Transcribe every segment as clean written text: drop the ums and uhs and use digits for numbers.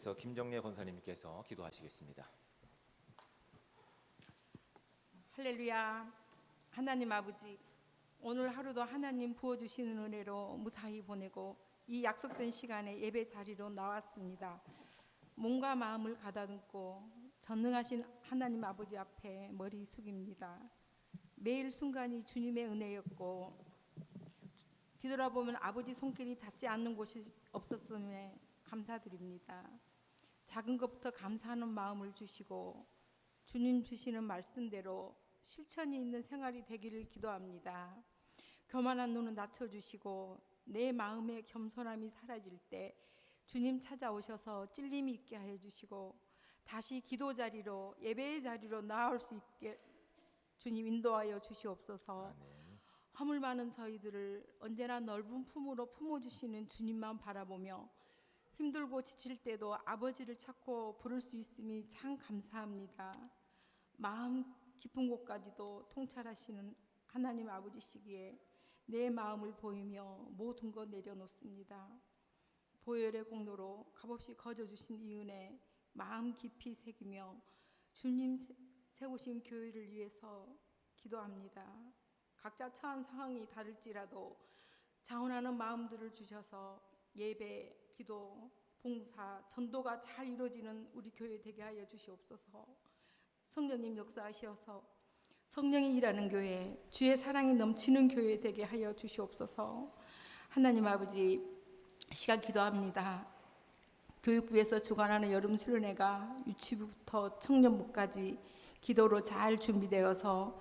그래서 김정래 권사님께서 기도하시겠습니다. 할렐루야. 하나님 아버지, 오늘 하루도 하나님 부어주시는 은혜로 무사히 보내고 이 약속된 시간에 예배 자리로 나왔습니다. 몸과 마음을 가다듬고 전능하신 하나님 아버지 앞에 머리 숙입니다. 매일 순간이 주님의 은혜였고 뒤돌아보면 아버지 손길이 닿지 않는 곳이 없었음에 감사드립니다. 작은 것부터 감사하는 마음을 주시고 주님 주시는 말씀대로 실천이 있는 생활이 되기를 기도합니다. 교만한 눈은 낮춰주시고 내 마음의 겸손함이 사라질 때 주님 찾아오셔서 찔림이 있게 하여 주시고 다시 기도 자리로 예배의 자리로 나올 수 있게 주님 인도하여 주시옵소서. 아멘. 허물 많은 저희들을 언제나 넓은 품으로 품어주시는 주님만 바라보며 힘들고 지칠 때도 아버지를 찾고 부를 수 있음이 참 감사합니다. 마음 깊은 곳까지도 통찰하시는 하나님 아버지시기에 내 마음을 보이며 모든 것 내려놓습니다. 보혈의 공로로 값없이 거저주신 이 은혜 마음 깊이 새기며 주님 세우신 교회를 위해서 기도합니다. 각자 처한 상황이 다를지라도 자원하는 마음들을 주셔서 예배, 기도, 봉사, 전도가 잘 이루어지는 우리 교회 되게 하여 주시옵소서. 성령님 역사하시어서 성령이 일하는 교회, 주의 사랑이 넘치는 교회 되게 하여 주시옵소서. 하나님 아버지, 시간 기도합니다. 교육부에서 주관하는 여름 수련회가 유치부부터 청년부까지 기도로 잘 준비되어서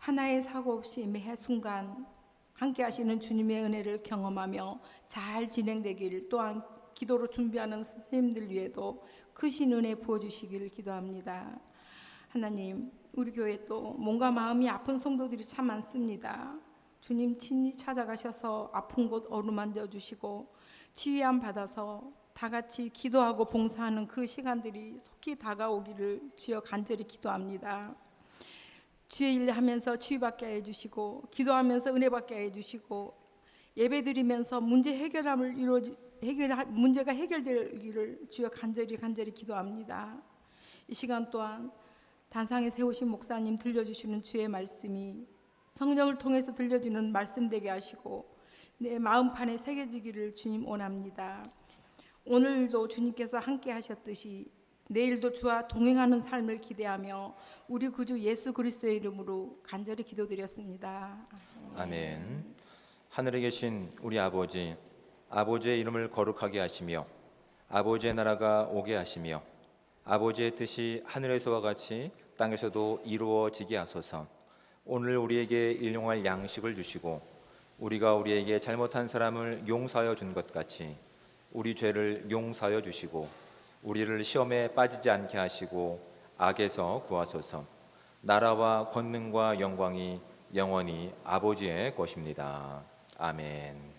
하나의 사고 없이 매 순간 함께 하시는 주님의 은혜를 경험하며 잘 진행되길, 또한 기도로 준비하는 선생님들 위에도 크신 은혜 부어주시기를 기도합니다. 하나님, 우리 교회 또 몸과 마음이 아픈 성도들이 참 많습니다. 주님 친히 찾아가셔서 아픈 곳 어루만져 주시고 치유함 받아서 다 같이 기도하고 봉사하는 그 시간들이 속히 다가오기를 주여 간절히 기도합니다. 주의 일 하면서 치유받게 해주시고 기도하면서 은혜받게 해주시고 예배드리면서 문제가 해결되기를 주여 간절히 기도합니다. 이 시간 또한 단상에 세우신 목사님 들려주시는 주의 말씀이 성령을 통해서 들려주는 말씀 되게 하시고 내 마음판에 새겨지기를 주님 원합니다. 오늘도 주님께서 함께 하셨듯이 내일도 주와 동행하는 삶을 기대하며 우리 구주 예수 그리스도의 이름으로 간절히 기도드렸습니다. 아멘. 하늘에 계신 우리 아버지, 아버지의 이름을 거룩하게 하시며 아버지의 나라가 오게 하시며 아버지의 뜻이 하늘에서와 같이 땅에서도 이루어지게 하소서. 오늘 우리에게 일용할 양식을 주시고 우리가 우리에게 잘못한 사람을 용서하여 준 것 같이 우리 죄를 용서하여 주시고 우리를 시험에 빠지지 않게 하시고 악에서 구하소서. 나라와 권능과 영광이 영원히 아버지의 것입니다. 아멘.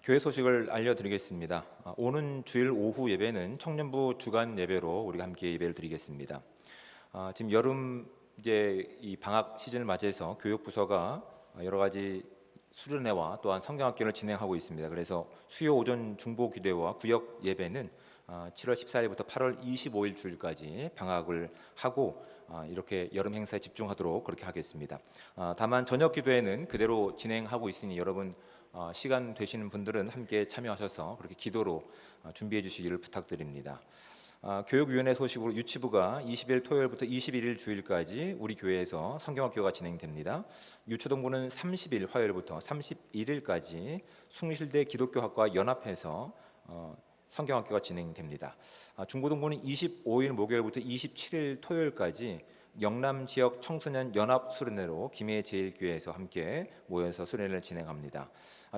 교회 소식을 알려드리겠습니다. 오는 주일 오후 예배는 청년부 주간 예배로 우리가 함께 예배를 드리겠습니다. 지금 여름 이제 이 방학 시즌을 맞이해서 교육부서가 여러 가지 수련회와 또한 성경학교를 진행하고 있습니다. 그래서 수요 오전 중보 기도회와 구역 예배는 7월 14일부터 8월 25일 주일까지 방학을 하고 이렇게 여름 행사에 집중하도록 그렇게 하겠습니다. 다만 저녁 기도회는 그대로 진행하고 있으니 여러분 시간 되시는 분들은 함께 참여하셔서 그렇게 기도로 준비해 주시기를 부탁드립니다. 교육위원회 소식으로 유치부가 20일 토요일부터 21일 주일까지 우리 교회에서 성경학교가 진행됩니다. 유초동부는 30일 화요일부터 31일까지 숭실대 기독교학과 연합해서 성경학교가 진행됩니다. 중고등부는 25일 목요일부터 27일 토요일까지 영남 지역 청소년 연합 수련회로 김해제일교회에서 함께 모여서 수련회를 진행합니다.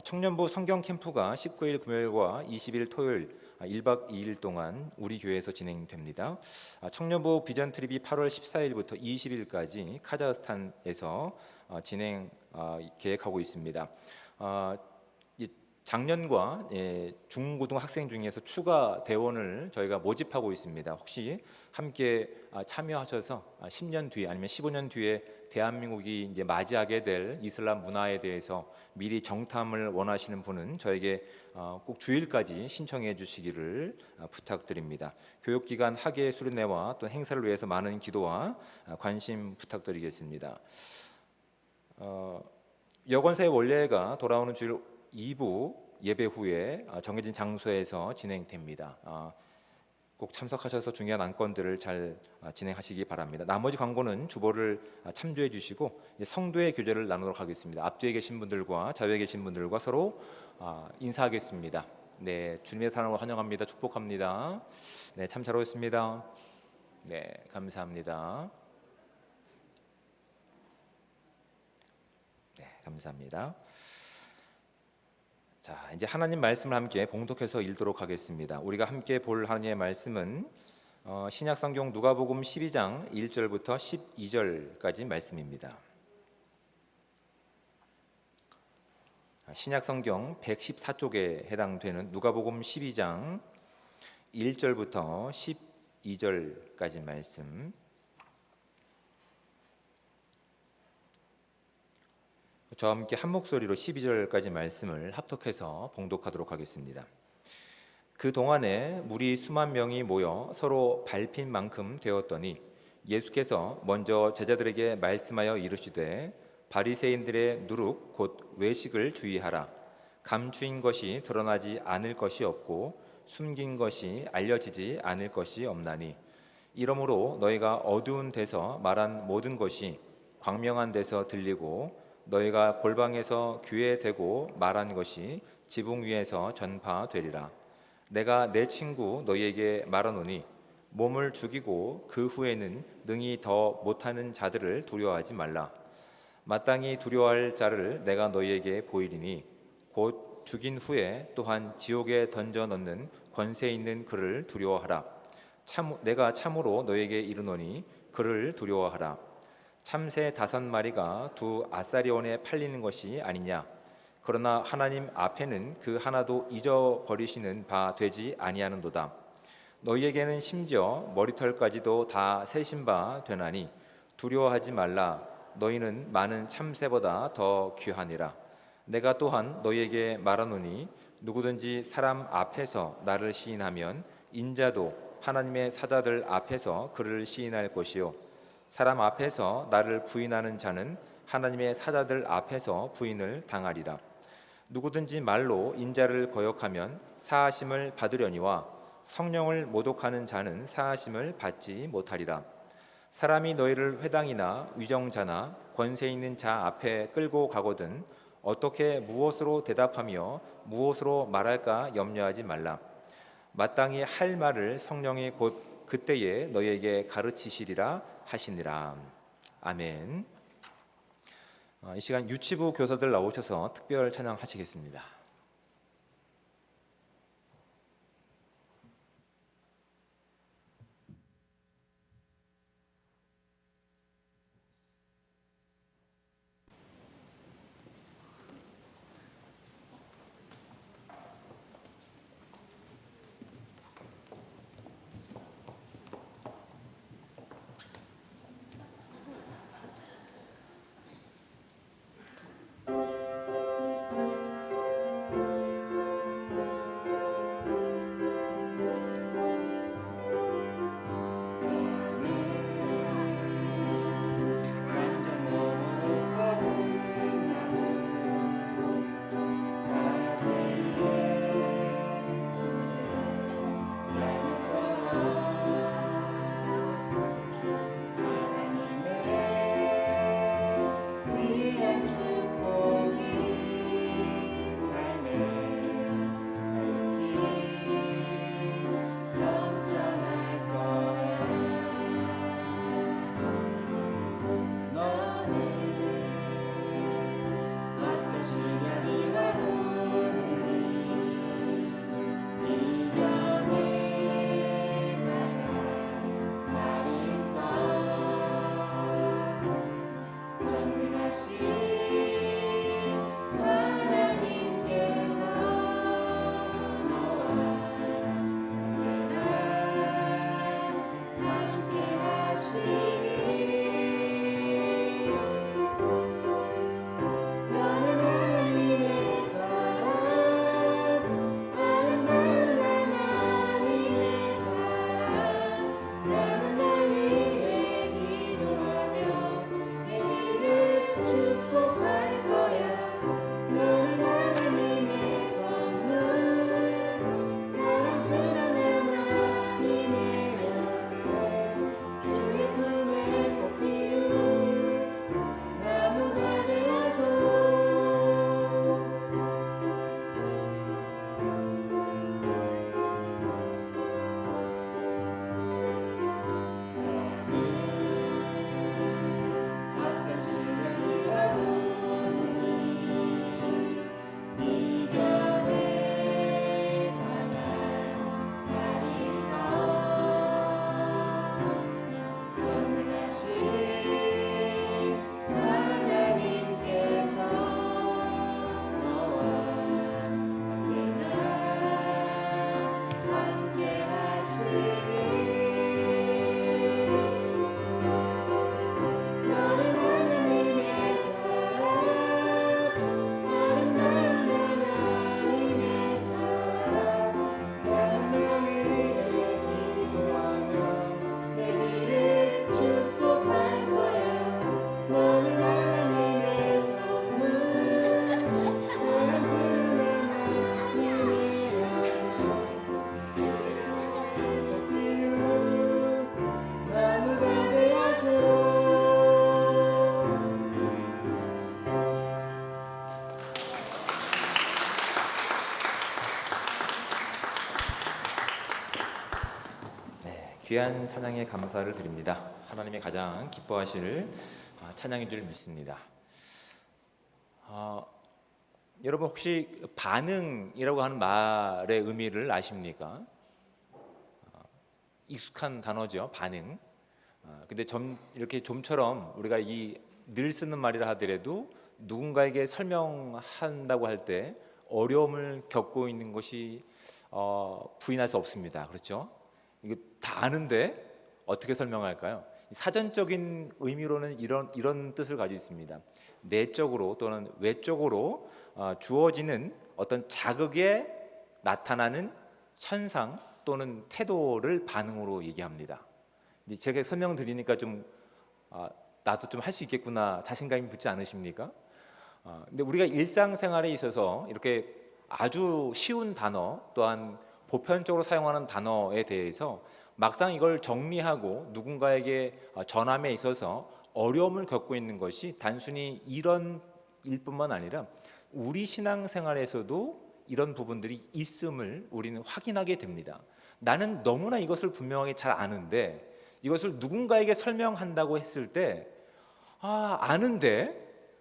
청년부 성경 캠프가 19일 금요일과 20일 토요일 1박 2일 동안 우리 교회에서 진행됩니다. 청년부 비전 트립이 8월 14일부터 20일까지 카자흐스탄에서 진행 계획하고 있습니다. 작년과 중고등학생 중에서 추가 대원을 저희가 모집하고 있습니다. 혹시 함께 참여하셔서 10년 뒤에 아니면 15년 뒤에 대한민국이 이제 맞이하게 될 이슬람 문화에 대해서 미리 정탐을 원하시는 분은 저에게 꼭 주일까지 신청해 주시기를 부탁드립니다. 교육기관 학예 수련회와 또 행사를 위해서 많은 기도와 관심 부탁드리겠습니다. 여건사의 원례가 돌아오는 주일 2부 예배 후에 정해진 장소에서 진행됩니다. 꼭 참석하셔서 중요한 안건들을 잘 진행하시기 바랍니다. 나머지 광고는 주보를 참조해 주시고 성도의 교제를 나누도록 하겠습니다. 앞뒤에 계신 분들과 좌우에 계신 분들과 서로 인사하겠습니다. 네, 주님의 사랑으로 환영합니다. 축복합니다. 네, 참 잘 오셨습니다. 네, 감사합니다. 네, 감사합니다. 자, 이제 하나님 말씀을 함께 봉독해서 읽도록 하겠습니다. 우리가 함께 볼 하나님의 말씀은 신약성경 누가복음 12장 1절부터 12절까지 말씀입니다. 신약성경 114쪽에 해당되는 누가복음 12장 1절부터 12절까지 말씀. 저와 함께 한 목소리로 12절까지 말씀을 합독해서 봉독하도록 하겠습니다. 그 동안에 무리 수만 명이 모여 서로 밟힌 만큼 되었더니 예수께서 먼저 제자들에게 말씀하여 이르시되 바리새인들의 누룩 곧 외식을 주의하라. 감추인 것이 드러나지 않을 것이 없고 숨긴 것이 알려지지 않을 것이 없나니 이러므로 너희가 어두운 데서 말한 모든 것이 광명한 데서 들리고 너희가 골방에서 귀에 대고 말한 것이 지붕 위에서 전파되리라. 내가 내 친구 너희에게 말하노니 몸을 죽이고 그 후에는 능히 더 못하는 자들을 두려워하지 말라. 마땅히 두려워할 자를 내가 너희에게 보이리니 곧 죽인 후에 또한 지옥에 던져 넣는 권세 있는 그를 두려워하라. 내가 참으로 너희에게 이르노니 그를 두려워하라. 참새 5마리가 두 아사리온에 팔리는 것이 아니냐. 그러나 하나님 앞에는 그 하나도 잊어버리시는 바 되지 아니하는도다. 너희에게는 심지어 머리털까지도 다 세신 바 되나니 두려워하지 말라. 너희는 많은 참새보다 더 귀하니라. 내가 또한 너희에게 말하노니 누구든지 사람 앞에서 나를 시인하면 인자도 하나님의 사자들 앞에서 그를 시인할 것이요 사람 앞에서 나를 부인하는 자는 하나님의 사자들 앞에서 부인을 당하리라. 누구든지 말로 인자를 거역하면 사하심을 받으려니와 성령을 모독하는 자는 사하심을 받지 못하리라. 사람이 너희를 회당이나 위정자나 권세 있는 자 앞에 끌고 가거든 어떻게 무엇으로 대답하며 무엇으로 말할까 염려하지 말라. 마땅히 할 말을 성령이 곧 그때에 너희에게 가르치시리라 하시니라. 아멘. 이 시간 유치부 교사들 나오셔서 특별 찬양하시겠습니다. 귀한 찬양에 감사를 드립니다. 하나님의 가장 기뻐하실 찬양인 줄 믿습니다. 여러분 혹시 반응이라고 하는 말의 의미를 아십니까? 익숙한 단어죠, 반응. 근데 이렇게 좀처럼 우리가 늘 쓰는 말이라 하더라도 누군가에게 설명한다고 할 때 어려움을 겪고 있는 것이 부인할 수 없습니다. 그렇죠? 이거 다 아는데 어떻게 설명할까요? 사전적인 의미로는 이런 뜻을 가지고 있습니다. 내적으로 또는 외적으로 주어지는 어떤 자극에 나타나는 현상 또는 태도를 반응으로 얘기합니다. 이제 제가 설명드리니까 좀 나도 좀 할 수 있겠구나 자신감이 붙지 않으십니까? 근데 우리가 일상생활에 있어서 이렇게 아주 쉬운 단어 또한 보편적으로 사용하는 단어에 대해서 막상 이걸 정리하고 누군가에게 전함에 있어서 어려움을 겪고 있는 것이 단순히 이런 일뿐만 아니라 우리 신앙생활에서도 이런 부분들이 있음을 우리는 확인하게 됩니다. 나는 너무나 이것을 분명하게 잘 아는데 이것을 누군가에게 설명한다고 했을 때 아는데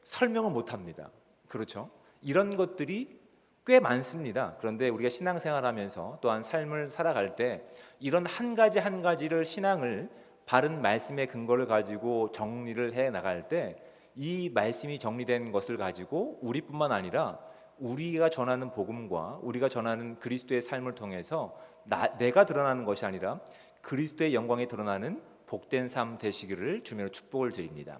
설명을 못합니다. 그렇죠? 이런 것들이 꽤 많습니다. 그런데 우리가 신앙생활하면서 또한 삶을 살아갈 때 이런 한 가지 한 가지를 신앙을 바른 말씀의 근거를 가지고 정리를 해 나갈 때 이 말씀이 정리된 것을 가지고 우리뿐만 아니라 우리가 전하는 복음과 우리가 전하는 그리스도의 삶을 통해서 내가 드러나는 것이 아니라 그리스도의 영광이 드러나는 복된 삶 되시기를 주며 축복을 드립니다.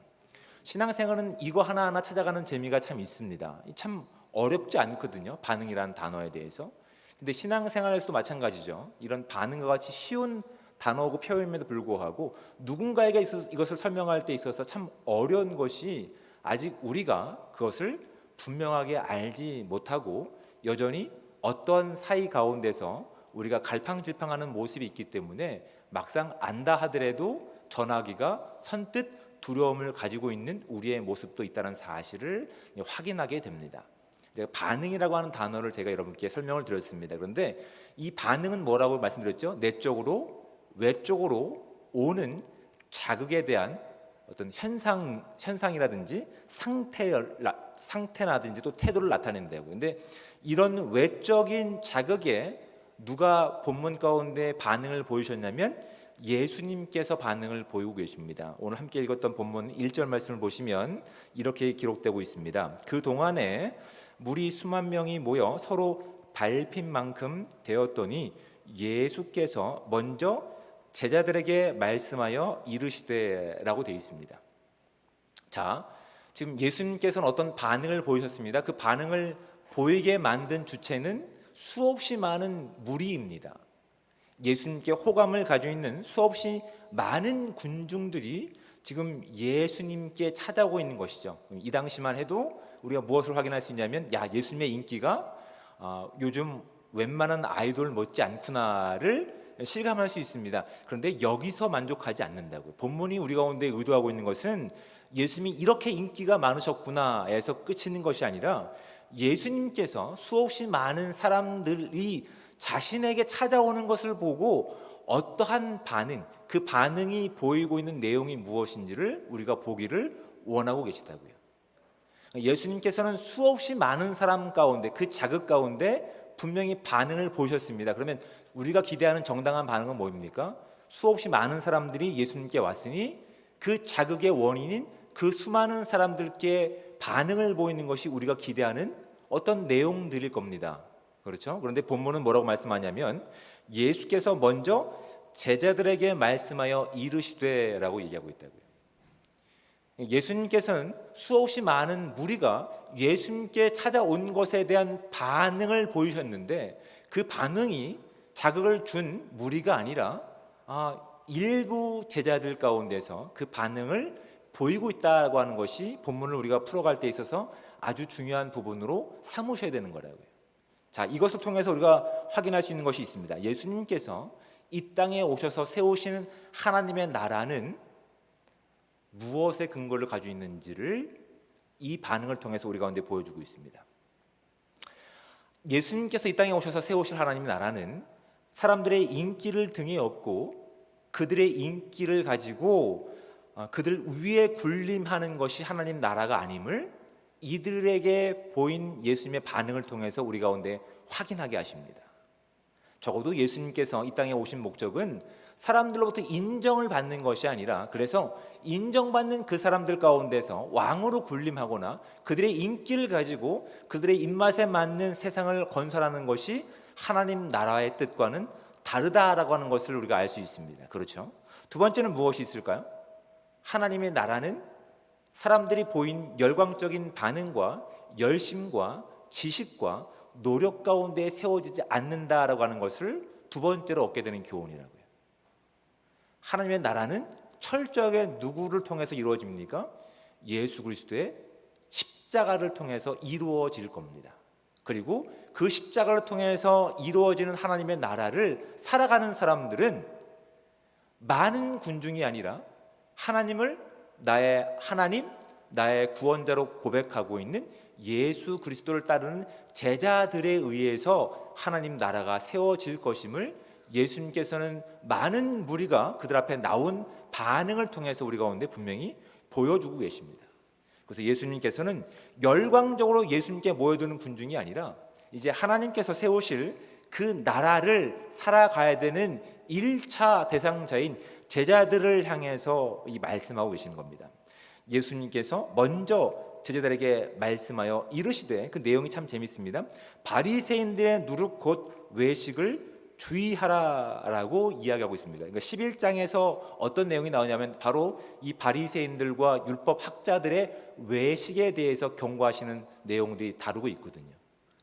신앙생활은 이거 하나하나 찾아가는 재미가 참 있습니다. 참 어렵지 않거든요. 반응이라는 단어에 대해서. 근데 신앙생활에서도 마찬가지죠. 이런 반응과 같이 쉬운 단어고 표현임에도 불구하고 누군가에게 이것을 설명할 때 있어서 참 어려운 것이 아직 우리가 그것을 분명하게 알지 못하고 여전히 어떤 사이 가운데서 우리가 갈팡질팡하는 모습이 있기 때문에 막상 안다 하더라도 전하기가 선뜻 두려움을 가지고 있는 우리의 모습도 있다는 사실을 확인하게 됩니다. 제가 반응이라고 하는 단어를 제가 여러분께 설명을 드렸습니다. 그런데 이 반응은 뭐라고 말씀드렸죠? 내적으로 외적으로 오는 자극에 대한 어떤 현상이라든지 상태라든지 또 태도를 나타낸다고. 근데 이런 외적인 자극에 누가 본문 가운데 반응을 보이셨냐면 예수님께서 반응을 보이고 계십니다. 오늘 함께 읽었던 본문 1절 말씀을 보시면 이렇게 기록되고 있습니다. 그 동안에 무리 수만 명이 모여 서로 밟힌 만큼 되었더니 예수께서 먼저 제자들에게 말씀하여 이르시되라고 되어 있습니다. 자, 지금 예수님께서는 어떤 반응을 보이셨습니다. 그 반응을 보이게 만든 주체는 수없이 많은 무리입니다. 예수님께 호감을 가지고 있는 수없이 많은 군중들이 지금 예수님께 찾아오고 있는 것이죠. 이 당시만 해도 우리가 무엇을 확인할 수 있냐면 예수님의 인기가 요즘 웬만한 아이돌 못지 않구나를 실감할 수 있습니다. 그런데 여기서 만족하지 않는다고요. 본문이 우리 가운데 의도하고 있는 것은 예수님이 이렇게 인기가 많으셨구나에서 끝이는 것이 아니라 예수님께서 수없이 많은 사람들이 자신에게 찾아오는 것을 보고 어떠한 반응, 그 반응이 보이고 있는 내용이 무엇인지를 우리가 보기를 원하고 계시다고요. 예수님께서는 수없이 많은 사람 가운데 그 자극 가운데 분명히 반응을 보셨습니다. 그러면 우리가 기대하는 정당한 반응은 뭐입니까? 수없이 많은 사람들이 예수님께 왔으니 그 자극의 원인인 그 수많은 사람들께 반응을 보이는 것이 우리가 기대하는 어떤 내용들일 겁니다. 그렇죠? 그런데 본문은 뭐라고 말씀하냐면 예수께서 먼저 제자들에게 말씀하여 이르시되라고 얘기하고 있다고요. 예수님께서는 수없이 많은 무리가 예수님께 찾아온 것에 대한 반응을 보이셨는데 그 반응이 자극을 준 무리가 아니라 일부 제자들 가운데서 그 반응을 보이고 있다고 하는 것이 본문을 우리가 풀어갈 때 있어서 아주 중요한 부분으로 삼으셔야 되는 거라고요. 자, 이것을 통해서 우리가 확인할 수 있는 것이 있습니다. 예수님께서 이 땅에 오셔서 세우시는 하나님의 나라는 무엇의 근거를 가지고 있는지를 이 반응을 통해서 우리 가운데 보여주고 있습니다. 예수님께서 이 땅에 오셔서 세우실 하나님의 나라는 사람들의 인기를 등에 업고 그들의 인기를 가지고 그들 위에 군림하는 것이 하나님 나라가 아님을 이들에게 보인 예수님의 반응을 통해서 우리 가운데 확인하게 하십니다. 적어도 예수님께서 이 땅에 오신 목적은 사람들로부터 인정을 받는 것이 아니라, 그래서 인정받는 그 사람들 가운데서 왕으로 군림하거나 그들의 인기를 가지고 그들의 입맛에 맞는 세상을 건설하는 것이 하나님 나라의 뜻과는 다르다라고 하는 것을 우리가 알 수 있습니다. 그렇죠? 두 번째는 무엇이 있을까요? 하나님의 나라는 사람들이 보인 열광적인 반응과 열심과 지식과 노력 가운데 세워지지 않는다라고 하는 것을 두 번째로 얻게 되는 교훈이라고요. 하나님의 나라는 철저하게 누구를 통해서 이루어집니까? 예수 그리스도의 십자가를 통해서 이루어질 겁니다. 그리고 그 십자가를 통해서 이루어지는 하나님의 나라를 살아가는 사람들은 많은 군중이 아니라 하나님을 나의 하나님, 나의 구원자로 고백하고 있는 예수 그리스도를 따르는 제자들에 의해서 하나님 나라가 세워질 것임을 예수님께서는 많은 무리가 그들 앞에 나온 반응을 통해서 우리 가운데 분명히 보여주고 계십니다. 그래서 예수님께서는 열광적으로 예수님께 모여드는 군중이 아니라 이제 하나님께서 세우실 그 나라를 살아가야 되는 1차 대상자인 제자들을 향해서 이 말씀하고 계시는 겁니다. 예수님께서 먼저 제자들에게 말씀하여 이르시되, 그 내용이 참 재밌습니다. 바리새인들의 누룩 곧 외식을 주의하라라고 이야기하고 있습니다. 그러니까 11장에서 어떤 내용이 나오냐면 바로 이 바리새인들과 율법 학자들의 외식에 대해서 경고하시는 내용들이 다루고 있거든요.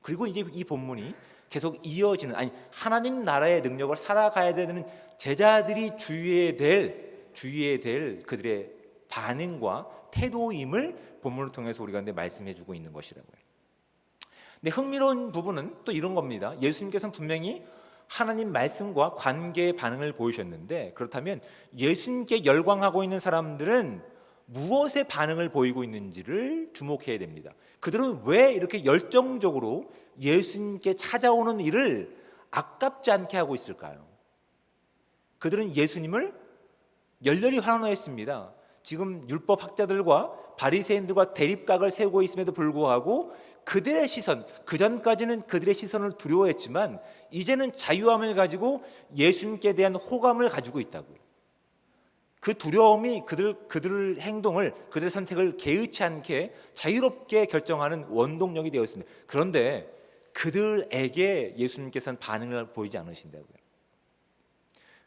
그리고 이제 이 본문이 계속 이어지는, 아니 하나님 나라의 능력을 살아가야 되는 제자들이 주의해야 될 그들의 반응과 태도임을 본문을 통해서 우리가 말씀해 주고 있는 것이라고요. 근데 흥미로운 부분은 또 이런 겁니다. 예수님께서는 분명히 하나님 말씀과 관계의 반응을 보이셨는데, 그렇다면 예수님께 열광하고 있는 사람들은 무엇의 반응을 보이고 있는지를 주목해야 됩니다. 그들은 왜 이렇게 열정적으로 예수님께 찾아오는 일을 아깝지 않게 하고 있을까요? 그들은 예수님을 열렬히 환호했습니다. 지금 율법 학자들과 바리새인들과 대립각을 세우고 있음에도 불구하고 그들의 시선, 그전까지는 그들의 시선을 두려워했지만 이제는 자유함을 가지고 예수님께 대한 호감을 가지고 있다고요. 그 두려움이 그들의 행동을, 그들의 선택을 개의치 않게 자유롭게 결정하는 원동력이 되어 있습니다. 그런데 그들에게 예수님께서는 반응을 보이지 않으신다고요.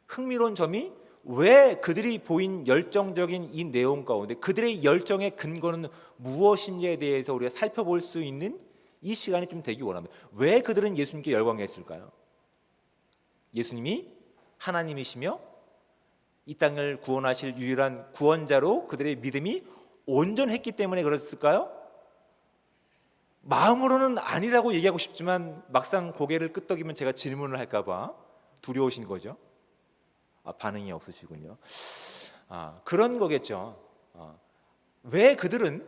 흥미로운 점이, 왜 그들이 보인 열정적인 이 내용 가운데 그들의 열정의 근거는 무엇인지에 대해서 우리가 살펴볼 수 있는 이 시간이 좀 되기 원합니다. 왜 그들은 예수님께 열광했을까요? 예수님이 하나님이시며 이 땅을 구원하실 유일한 구원자로 그들의 믿음이 온전했기 때문에 그랬을까요? 마음으로는 아니라고 얘기하고 싶지만 막상 고개를 끄덕이면 제가 질문을 할까 봐 두려우신 거죠. 반응이 없으시군요. 그런 거겠죠. 왜 그들은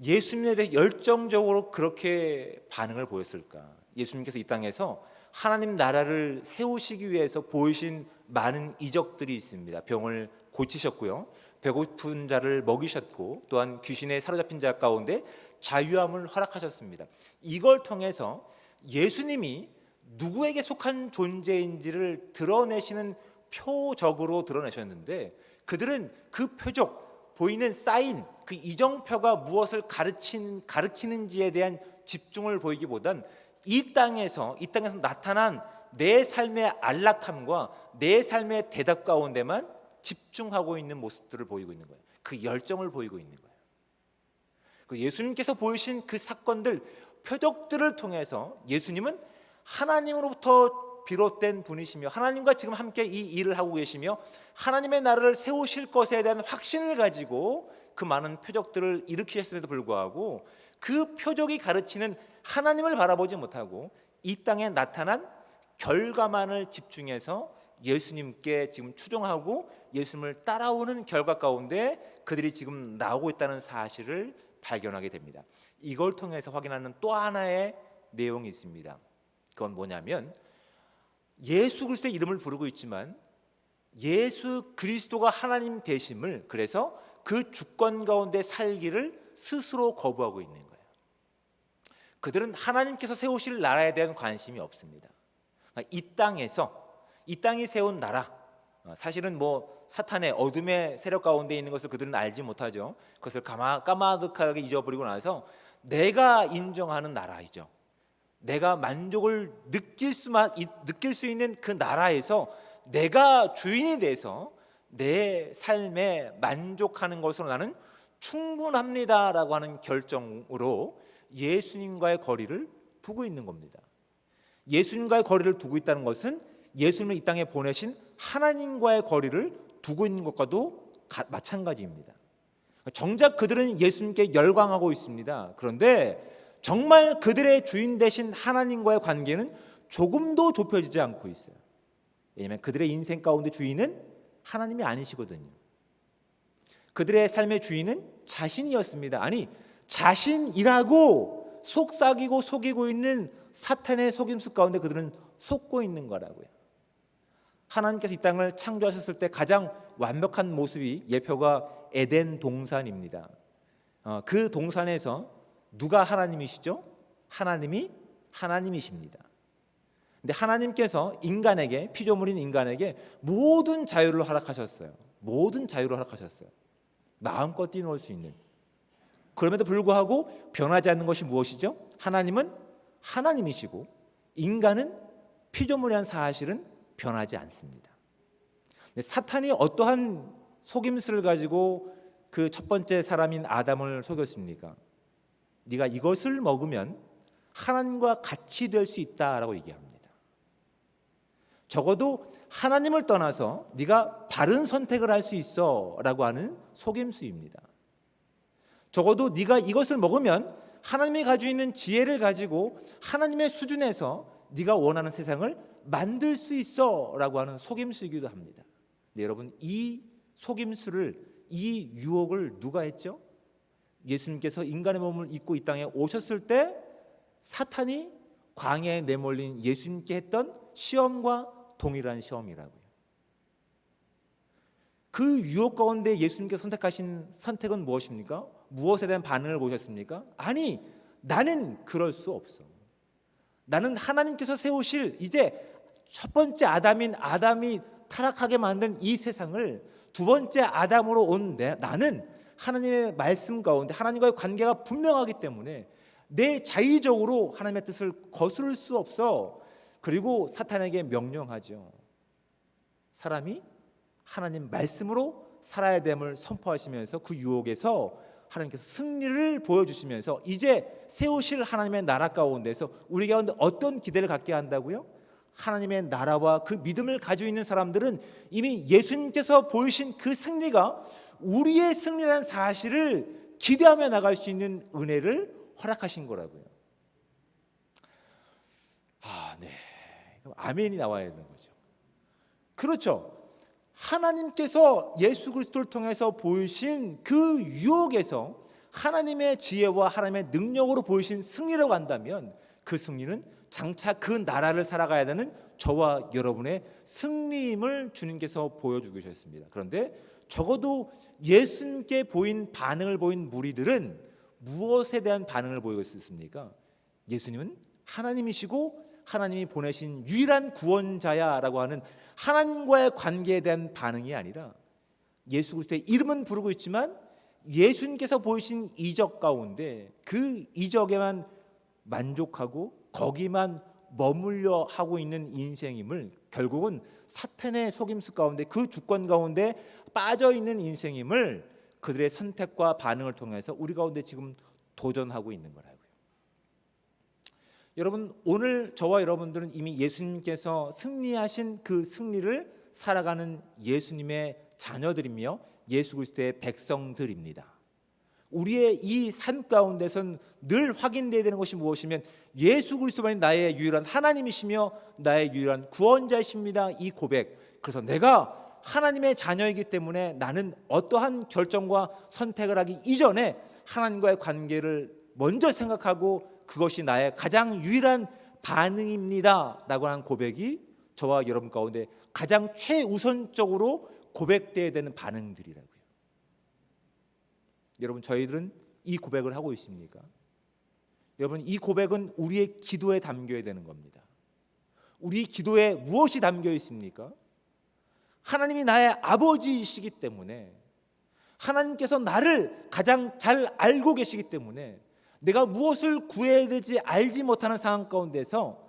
예수님에 대해 열정적으로 그렇게 반응을 보였을까? 예수님께서 이 땅에서 하나님 나라를 세우시기 위해서 보이신 많은 이적들이 있습니다. 병을 고치셨고요, 배고픈 자를 먹이셨고, 또한 귀신에 사로잡힌 자 가운데 자유함을 허락하셨습니다. 이걸 통해서 예수님이 누구에게 속한 존재인지를 드러내시는 표적으로 드러내셨는데, 그들은 그 표적, 보이는 사인, 그 이정표가 무엇을 가르치는지에 대한 집중을 보이기보단 이 땅에서 나타난 내 삶의 안락함과 내 삶의 대답 가운데만 집중하고 있는 모습들을 보이고 있는 거예요. 그 열정을 보이고 있는 거예요. 그 예수님께서 보이신 그 사건들, 표적들을 통해서 예수님은 하나님으로부터 비롯된 분이시며 하나님과 지금 함께 이 일을 하고 계시며 하나님의 나라를 세우실 것에 대한 확신을 가지고 그 많은 표적들을 일으키셨음에도 불구하고 그 표적이 가르치는 하나님을 바라보지 못하고 이 땅에 나타난 결과만을 집중해서 예수님께 지금 추종하고 예수님을 따라오는 결과 가운데 그들이 지금 나오고 있다는 사실을 발견하게 됩니다. 이걸 통해서 확인하는 또 하나의 내용이 있습니다. 그건 뭐냐면, 예수 그리스도의 이름을 부르고 있지만 예수 그리스도가 하나님 되심을, 그래서 그 주권 가운데 살기를 스스로 거부하고 있는 거예요. 그들은 하나님께서 세우실 나라에 대한 관심이 없습니다. 이 땅이 세운 나라, 사실은 사탄의 어둠의 세력 가운데 있는 것을 그들은 알지 못하죠. 그것을 까마득하게 잊어버리고 나서 내가 인정하는 나라이죠. 내가 만족을 느낄 수 있는 그 나라에서 내가 주인이 돼서 내 삶에 만족하는 것으로 나는 충분합니다라고 하는 결정으로 예수님과의 거리를 두고 있는 겁니다. 예수님과의 거리를 두고 있다는 것은 예수님을 이 땅에 보내신 하나님과의 거리를 두고 있는 것과도 마찬가지입니다. 정작 그들은 예수님께 열광하고 있습니다. 그런데 정말 그들의 주인 되신 하나님과의 관계는 조금도 좁혀지지 않고 있어요. 왜냐하면 그들의 인생 가운데 주인은 하나님이 아니시거든요. 그들의 삶의 주인은 자신이었습니다. 아니, 자신이라고 속삭이고 속이고 있는 사탄의 속임수 가운데 그들은 속고 있는 거라고요. 하나님께서 이 땅을 창조하셨을 때 가장 완벽한 모습이 예표가 에덴 동산입니다. 그 동산에서 누가 하나님이시죠? 하나님이 하나님이십니다. 근데 하나님께서 인간에게, 피조물인 인간에게 모든 자유를 허락하셨어요. 모든 자유를 허락하셨어요. 마음껏 뛰놀 수 있는. 그럼에도 불구하고 변하지 않는 것이 무엇이죠? 하나님은 하나님이시고 인간은 피조물이라는 사실은 변하지 않습니다. 근데 사탄이 어떠한 속임수를 가지고 그 첫 번째 사람인 아담을 속였습니까? 네가 이것을 먹으면 하나님과 같이 될 수 있다라고 얘기합니다. 적어도 하나님을 떠나서 네가 바른 선택을 할 수 있어라고 하는 속임수입니다. 적어도 네가 이것을 먹으면 하나님이 가지고 있는 지혜를 가지고 하나님의 수준에서 네가 원하는 세상을 만들 수 있어라고 하는 속임수이기도 합니다. 네, 여러분, 이 속임수를, 이 유혹을 누가 했죠? 예수님께서 인간의 몸을 입고 이 땅에 오셨을 때 사탄이 광야에 내몰린 예수님께 했던 시험과 동일한 시험이라고요. 그 유혹 가운데 예수님께서 선택하신 선택은 무엇입니까? 무엇에 대한 반응을 보셨습니까? 아니, 나는 그럴 수 없어. 나는 하나님께서 세우실 이제 첫 번째 아담이 타락하게 만든 이 세상을 두 번째 아담으로 온 나는 하나님의 말씀 가운데 하나님과의 관계가 분명하기 때문에 내 자의적으로 하나님의 뜻을 거스를 수 없어. 그리고 사탄에게 명령하죠. 사람이 하나님 말씀으로 살아야 됨을 선포하시면서 그 유혹에서 하나님께서 승리를 보여주시면서 이제 세우실 하나님의 나라 가운데서 우리 가운데 어떤 기대를 갖게 한다고요? 하나님의 나라와 그 믿음을 가지고 있는 사람들은 이미 예수님께서 보이신 그 승리가 우리의 승리라는 사실을 기대하며 나갈 수 있는 은혜를 허락하신 거라고요. 네. 그럼 아멘이 나와야 되는 거죠. 그렇죠. 하나님께서 예수 그리스도를 통해서 보이신 그 유혹에서 하나님의 지혜와 하나님의 능력으로 보이신 승리라고 한다면 그 승리는 장차 그 나라를 살아가야 되는 저와 여러분의 승리임을 주님께서 보여주고 계셨습니다. 그런데 적어도 예수님께 보인 반응을 보인 무리들은 무엇에 대한 반응을 보이고 있었습니까? 예수님은 하나님이시고 하나님이 보내신 유일한 구원자야라고 하는 하나님과의 관계에 대한 반응이 아니라 예수 그리스도의 이름은 부르고 있지만 예수님께서 보이신 이적 가운데 그 이적에만 만족하고 거기만 머물려 하고 있는 인생임을, 결국은 사탄의 속임수 가운데 그 주권 가운데 빠져 있는 인생임을 그들의 선택과 반응을 통해서 우리 가운데 지금 도전하고 있는 거라고요. 여러분, 오늘 저와 여러분들은 이미 예수님께서 승리하신 그 승리를 살아가는 예수님의 자녀들이며 예수 그리스도의 백성들입니다. 우리의 이 삶 가운데선 늘 확인되어야 되는 것이 무엇이면 예수 그리스도만이 나의 유일한 하나님이시며 나의 유일한 구원자이십니다. 이 고백. 그래서 내가 하나님의 자녀이기 때문에 나는 어떠한 결정과 선택을 하기 이전에 하나님과의 관계를 먼저 생각하고 그것이 나의 가장 유일한 반응입니다 라고 하는 고백이 저와 여러분 가운데 가장 최우선적으로 고백되어야 되는 반응들이라고요. 여러분, 저희들은 이 고백을 하고 있습니까? 여러분, 이 고백은 우리의 기도에 담겨야 되는 겁니다. 우리 기도에 무엇이 담겨 있습니까? 하나님이 나의 아버지이시기 때문에, 하나님께서 나를 가장 잘 알고 계시기 때문에, 내가 무엇을 구해야 될지 알지 못하는 상황 가운데서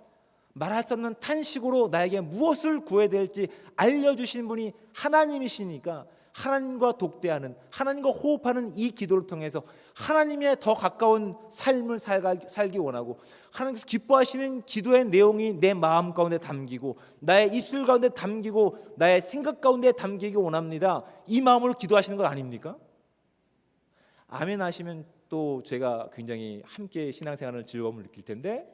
말할 수 없는 탄식으로 나에게 무엇을 구해야 될지 알려주신 분이 하나님이시니까, 하나님과 독대하는, 하나님과 호흡하는 이 기도를 통해서 하나님의 더 가까운 삶을 살기 원하고, 하나님께서 기뻐하시는 기도의 내용이 내 마음 가운데 담기고, 나의 입술 가운데 담기고, 나의 생각 가운데 담기기 원합니다. 이 마음으로 기도하시는 것 아닙니까? 아멘 하시면 또 제가 굉장히 함께 신앙생활을 즐거움을 느낄 텐데,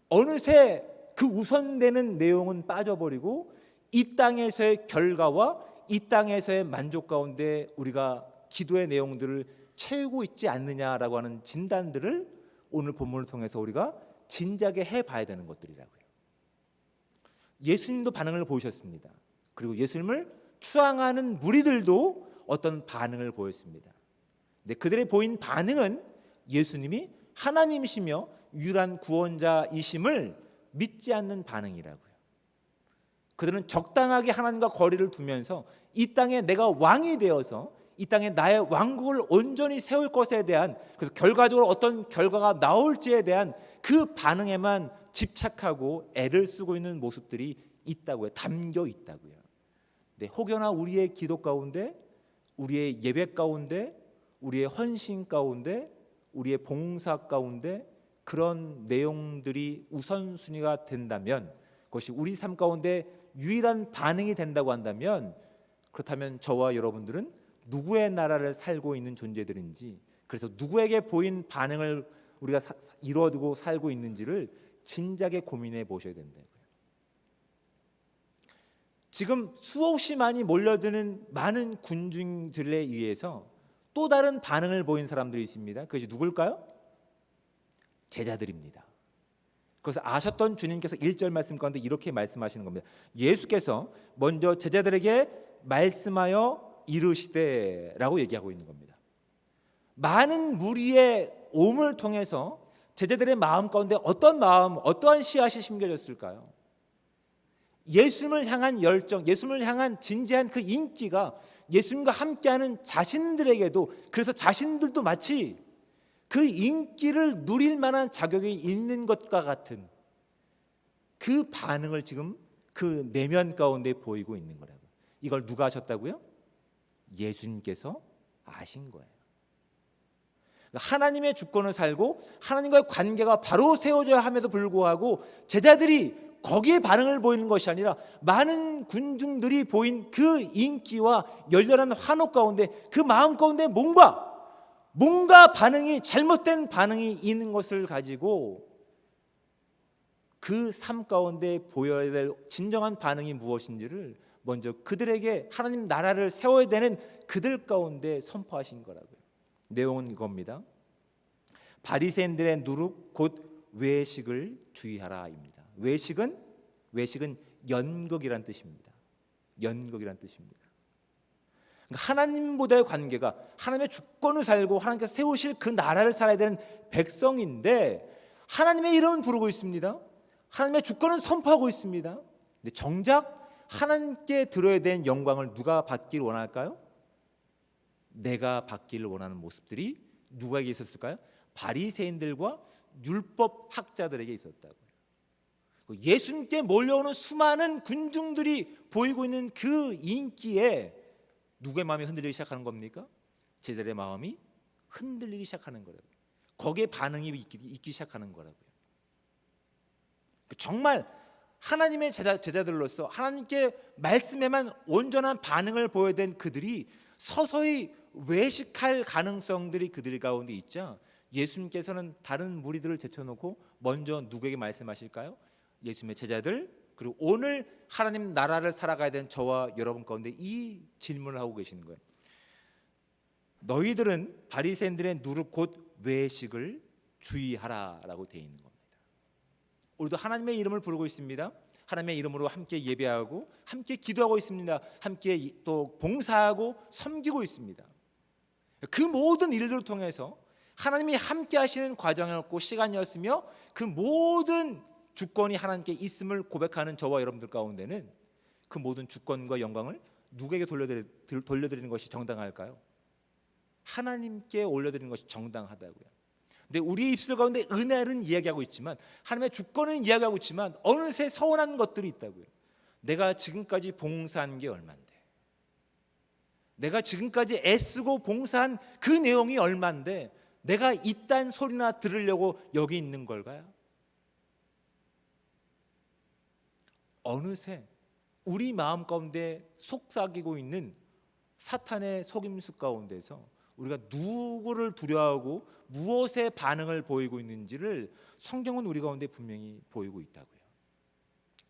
어느새 그 우선되는 내용은 빠져버리고 이 땅에서의 결과와 이 땅에서의 만족 가운데 우리가 기도의 내용들을 채우고 있지 않느냐라고 하는 진단들을 오늘 본문을 통해서 우리가 진지하게 해봐야 되는 것들이라고요. 예수님도 반응을 보이셨습니다. 그리고 예수님을 추앙하는 무리들도 어떤 반응을 보였습니다. 근데 그들의 보인 반응은 예수님이 하나님이시며 유일한 구원자이심을 믿지 않는 반응이라고요. 그들은 적당하게 하나님과 거리를 두면서 이 땅에 내가 왕이 되어서 이 땅에 나의 왕국을 온전히 세울 것에 대한, 그래서 결과적으로 어떤 결과가 나올지에 대한 그 반응에만 집착하고 애를 쓰고 있는 모습들이 있다고요. 담겨 있다고요. 네, 혹여나 우리의 기도 가운데, 우리의 예배 가운데, 우리의 헌신 가운데, 우리의 봉사 가운데 그런 내용들이 우선순위가 된다면, 그것이 우리 삶 가운데 유일한 반응이 된다고 한다면, 그렇다면 저와 여러분들은 누구의 나라를 살고 있는 존재들인지, 그래서 누구에게 보인 반응을 우리가 이루어두고 살고 있는지를 진작에 고민해 보셔야 된다고요. 지금 수없이 많이 몰려드는 많은 군중들에 의해서 또 다른 반응을 보인 사람들이 있습니다. 그것이 누굴까요? 제자들입니다. 그래서 아셨던 주님께서 1절 말씀 가운데 이렇게 말씀하시는 겁니다. 예수께서 먼저 제자들에게 말씀하여 이르시되 라고 얘기하고 있는 겁니다. 많은 무리의 옴을 통해서 제자들의 마음 가운데 어떤 마음, 어떠한 씨앗이 심겨졌을까요? 예수님을 향한 열정, 예수님을 향한 진지한 그 인기가 예수님과 함께하는 자신들에게도, 그래서 자신들도 마치 그 인기를 누릴 만한 자격이 있는 것과 같은 그 반응을 지금 그 내면 가운데 보이고 있는 거라고요. 이걸 누가 하셨다고요? 예수님께서 아신 거예요. 하나님의 주권을 살고 하나님과의 관계가 바로 세워져야 함에도 불구하고 제자들이 거기에 반응을 보이는 것이 아니라 많은 군중들이 보인 그 인기와 열렬한 환호 가운데 그 마음 가운데 뭔가 반응이, 잘못된 반응이 있는 것을 가지고 그 삶 가운데 보여야 될 진정한 반응이 무엇인지를 먼저 그들에게 하나님 나라를 세워야 되는 그들 가운데 선포하신 거라고요. 내용은 이겁니다. 바리새인들의 누룩 곧 외식을 주의하라입니다. 외식은 연극이란 뜻입니다. 연극이란 뜻입니다. 하나님보다의 관계가, 하나님의 주권을 살고 하나님께서 세우실 그 나라를 살아야 되는 백성인데 하나님의 이름은 부르고 있습니다. 하나님의 주권은 선포하고 있습니다. 근데 정작 하나님께 들어야 되는 영광을 누가 받기를 원할까요? 내가 받기를 원하는 모습들이 누구에게 있었을까요? 바리새인들과 율법 학자들에게 있었다고요. 예수님께 몰려오는 수많은 군중들이 보이고 있는 그 인기에 누구의 마음이 흔들리기 시작하는 겁니까? 제자들의 마음이 흔들리기 시작하는 거라고요. 거기에 반응이 있기 시작하는 거라고요. 정말 하나님의 제자들로서 하나님께 말씀에만 온전한 반응을 보여야 된 그들이 서서히 외식할 가능성들이 그들 가운데 있자 예수님께서는 다른 무리들을 제쳐놓고 먼저 누구에게 말씀하실까요? 예수님의 제자들, 그리고 오늘 하나님 나라를 살아가야 되는 저와 여러분 가운데 이 질문을 하고 계시는 거예요. 너희들은 바리새인들의 누룩 곧 외식을 주의하라라고 되어 있는 겁니다. 우리도 하나님의 이름을 부르고 있습니다. 하나님의 이름으로 함께 예배하고 함께 기도하고 있습니다. 함께 또 봉사하고 섬기고 있습니다. 그 모든 일들을 통해서 하나님이 함께 하시는 과정이었고 시간이었으며 그 모든 주권이 하나님께 있음을 고백하는 저와 여러분들 가운데는 그 모든 주권과 영광을 누구에게 돌려드리는 것이 정당할까요? 하나님께 올려드리는 것이 정당하다고요. 근데 우리 입술 가운데 은혜는 이야기하고 있지만 하나님의 주권은 이야기하고 있지만 어느새 서운한 것들이 있다고요. 내가 지금까지 봉사한 게 얼만데, 내가 지금까지 애쓰고 봉사한 그 내용이 얼만데 내가 이딴 소리나 들으려고 여기 있는 걸까요? 어느새 우리 마음 가운데 속삭이고 있는 사탄의 속임수 가운데서 우리가 누구를 두려워하고 무엇에 반응을 보이고 있는지를 성경은 우리 가운데 분명히 보이고 있다고요.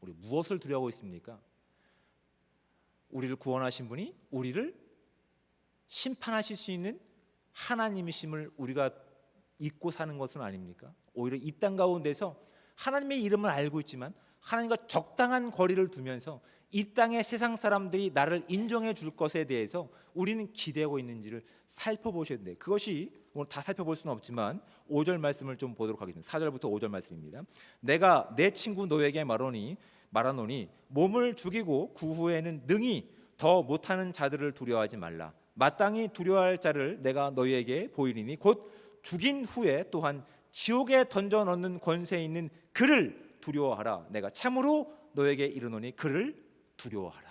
우리 무엇을 두려워하고 있습니까? 우리를 구원하신 분이 우리를 심판하실 수 있는 하나님이심을 우리가 잊고 사는 것은 아닙니까? 오히려 이 땅 가운데서 하나님의 이름을 알고 있지만 하나님과 적당한 거리를 두면서 이 땅의 세상 사람들이 나를 인정해 줄 것에 대해서 우리는 기대하고 있는지를 살펴보셔야 돼요. 그것이 오늘 다 살펴볼 수는 없지만 5절 말씀을 좀 보도록 하겠습니다. 4절부터 5절 말씀입니다. 내가 내 친구 너에게 말하노니 몸을 죽이고 그 후에는 능히 더 못하는 자들을 두려워하지 말라. 마땅히 두려워할 자를 내가 너희에게 보이리니 곧 죽인 후에 또한 지옥에 던져 넣는 권세 있는 그를 두려워하라. 내가 참으로 너에게 이르노니 그를 두려워하라.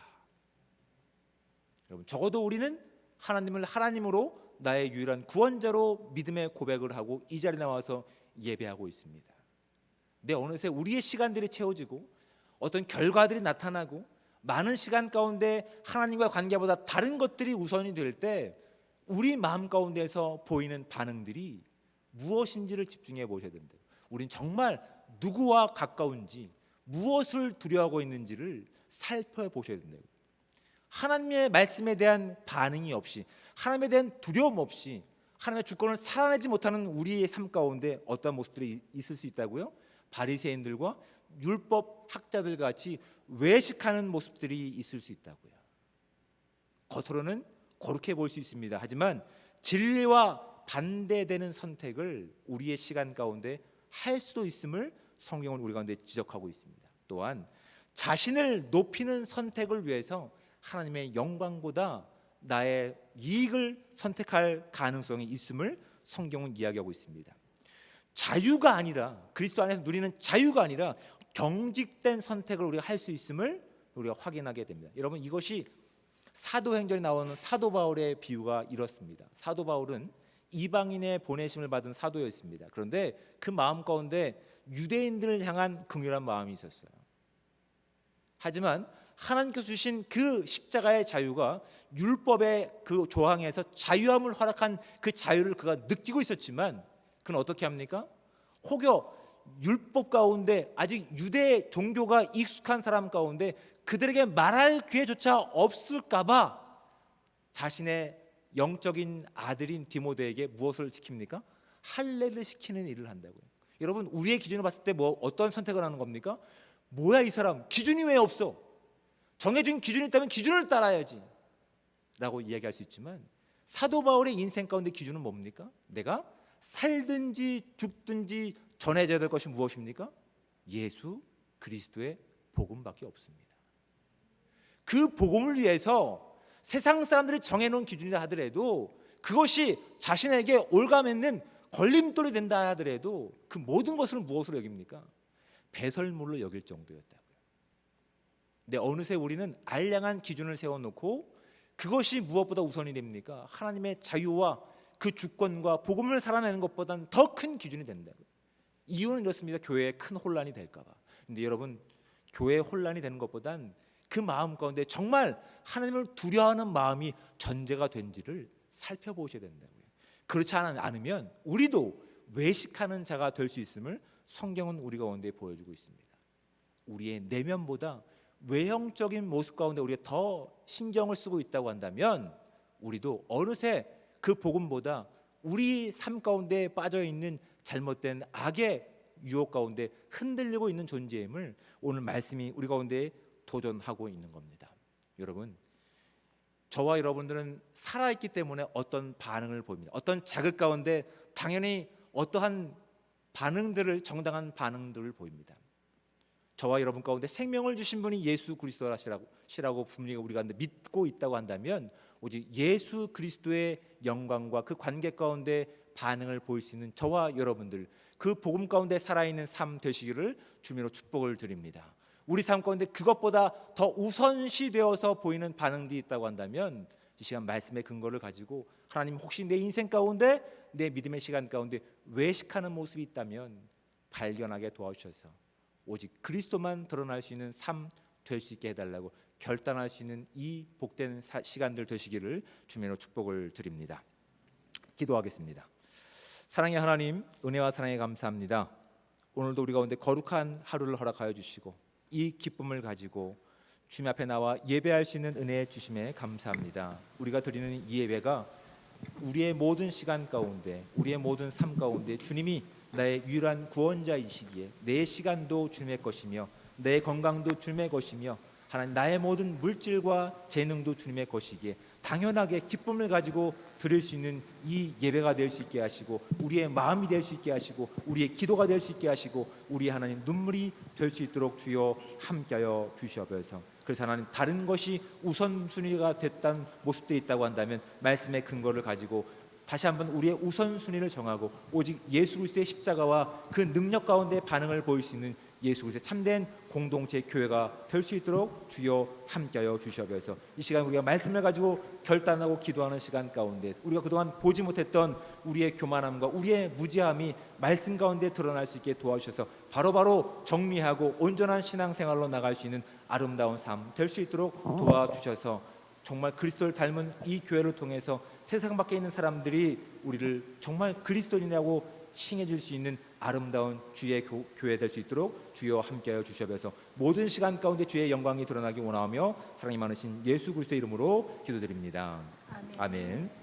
여러분, 적어도 우리는 하나님을 하나님으로 나의 유일한 구원자로 믿음의 고백을 하고 이 자리에 나와서 예배하고 있습니다. 근데 어느새 우리의 시간들이 채워지고 어떤 결과들이 나타나고 많은 시간 가운데 하나님과 관계보다 다른 것들이 우선이 될 때 우리 마음 가운데서 보이는 반응들이 무엇인지를 집중해 보셔야 된다. 우린 정말 누구와 가까운지 무엇을 두려워하고 있는지를 살펴보셔야 된다고. 하나님의 말씀에 대한 반응이 없이 하나님에 대한 두려움 없이 하나님의 주권을 살아내지 못하는 우리의 삶 가운데 어떤 모습들이 있을 수 있다고요? 바리새인들과 율법 학자들 같이 외식하는 모습들이 있을 수 있다고요. 겉으로는 거룩해 보일 수 있습니다. 하지만 진리와 반대되는 선택을 우리의 시간 가운데 할 수도 있음을 성경은 우리 가운데 지적하고 있습니다. 또한 자신을 높이는 선택을 위해서 하나님의 영광보다 나의 이익을 선택할 가능성이 있음을 성경은 이야기하고 있습니다. 자유가 아니라 그리스도 안에서 누리는 자유가 아니라 경직된 선택을 우리가 할 수 있음을 우리가 확인하게 됩니다. 여러분, 이것이 사도행전에 나오는 사도 바울의 비유가 이렇습니다. 사도 바울은 이방인의 보내심을 받은 사도였습니다. 그런데 그 마음 가운데 유대인들을 향한 긍휼한 마음이 있었어요. 하지만 하나님께서 주신 그 십자가의 자유가 율법의 그 조항에서 자유함을 허락한 그 자유를 그가 느끼고 있었지만 그는 어떻게 합니까? 혹여 율법 가운데 아직 유대 종교가 익숙한 사람 가운데 그들에게 말할 기회조차 없을까 봐 자신의 영적인 아들인 디모데에게 무엇을 시킵니까? 할례를 시키는 일을 한다고요. 여러분, 우리의 기준을 봤을 때 어떤 선택을 하는 겁니까? 뭐야 이 사람, 기준이 왜 없어? 정해진 기준이 있다면 기준을 따라야지 라고 이야기할 수 있지만 사도 바울의 인생 가운데 기준은 뭡니까? 내가 살든지 죽든지 전해져야 될 것이 무엇입니까? 예수 그리스도의 복음밖에 없습니다. 그 복음을 위해서 세상 사람들이 정해놓은 기준이라 하더라도 그것이 자신에게 올가매는 걸림돌이 된다 하더라도 그 모든 것을 무엇으로 여깁니까? 배설물로 여길 정도였다고요. 근데 어느새 우리는 알량한 기준을 세워놓고 그것이 무엇보다 우선이 됩니까? 하나님의 자유와 그 주권과 복음을 살아내는 것보다는 더 큰 기준이 된다고요. 이유는 이렇습니다. 교회에 큰 혼란이 될까 봐. 근데 여러분, 교회에 혼란이 되는 것보단 그 마음 가운데 정말 하나님을 두려워하는 마음이 전제가 된지를 살펴보셔야 된다고요. 그렇지 않으면 우리도 외식하는 자가 될 수 있음을 성경은 우리 가운데 보여주고 있습니다. 우리의 내면보다 외형적인 모습 가운데 우리가 더 신경을 쓰고 있다고 한다면 우리도 어느새 그 복음보다 우리 삶 가운데 빠져 있는 잘못된 악의 유혹 가운데 흔들리고 있는 존재임을 오늘 말씀이 우리 가운데 도전하고 있는 겁니다. 여러분, 저와 여러분들은 살아있기 때문에 어떤 반응을 보입니다. 어떤 자극 가운데 당연히 어떠한 반응들을, 정당한 반응들을 보입니다. 저와 여러분 가운데 생명을 주신 분이 예수 그리스도라시라고 분명히 우리가 믿고 있다고 한다면 오직 예수 그리스도의 영광과 그 관계 가운데 반응을 보일 수 있는 저와 여러분들, 그 복음 가운데 살아있는 삶 되시기를 주님으로 축복을 드립니다. 우리 삶 가운데 그것보다 더 우선시 되어서 보이는 반응들이 있다고 한다면 이 시간 말씀의 근거를 가지고 하나님, 혹시 내 인생 가운데, 내 믿음의 시간 가운데 외식하는 모습이 있다면 발견하게 도와주셔서 오직 그리스도만 드러날 수 있는 삶 될 수 있게 해달라고 결단할 수 있는 이 복된 시간들 되시기를 주님으로 축복을 드립니다. 기도하겠습니다. 사랑의 하나님, 은혜와 사랑에 감사합니다. 오늘도 우리 가운데 거룩한 하루를 허락하여 주시고 이 기쁨을 가지고 주님 앞에 나와 예배할 수 있는 은혜 주심에 감사합니다. 우리가 드리는 이 예배가 우리의 모든 시간 가운데, 우리의 모든 삶 가운데 주님이 나의 유일한 구원자이시기에 내 시간도 주님의 것이며 내 건강도 주님의 것이며 하나님, 나의 모든 물질과 재능도 주님의 것이기에 당연하게 기쁨을 가지고 드릴 수 있는 이 예배가 될 수 있게 하시고, 우리의 마음이 될 수 있게 하시고, 우리의 기도가 될 수 있게 하시고, 우리 하나님 눈물이 될 수 있도록 주여 함께하여 주시옵소서. 그래서 하나님, 다른 것이 우선순위가 됐던 모습들이 있다고 한다면 말씀의 근거를 가지고 다시 한번 우리의 우선순위를 정하고 오직 예수 그리스도의 십자가와 그 능력 가운데 반응을 보일 수 있는 예수 그리스도의 참된 공동체 교회가 될 수 있도록 주여 함께하여 주시옵소서. 이 시간 우리가 말씀을 가지고 결단하고 기도하는 시간 가운데 우리가 그동안 보지 못했던 우리의 교만함과 우리의 무지함이 말씀 가운데 드러날 수 있게 도와주셔서 바로바로 정리하고 온전한 신앙생활로 나갈 수 있는 아름다운 삶 될 수 있도록 도와주셔서 정말 그리스도를 닮은 이 교회를 통해서 세상 밖에 있는 사람들이 우리를 정말 그리스도인이라고 칭해 줄 수 있는 아름다운 주의 교회 될 수 있도록 주여 함께하여 주시옵소서. 모든 시간 가운데 주의 영광이 드러나기 원하며 사랑이 많으신 예수 그리스도의 이름으로 기도드립니다. 아멘. 아멘.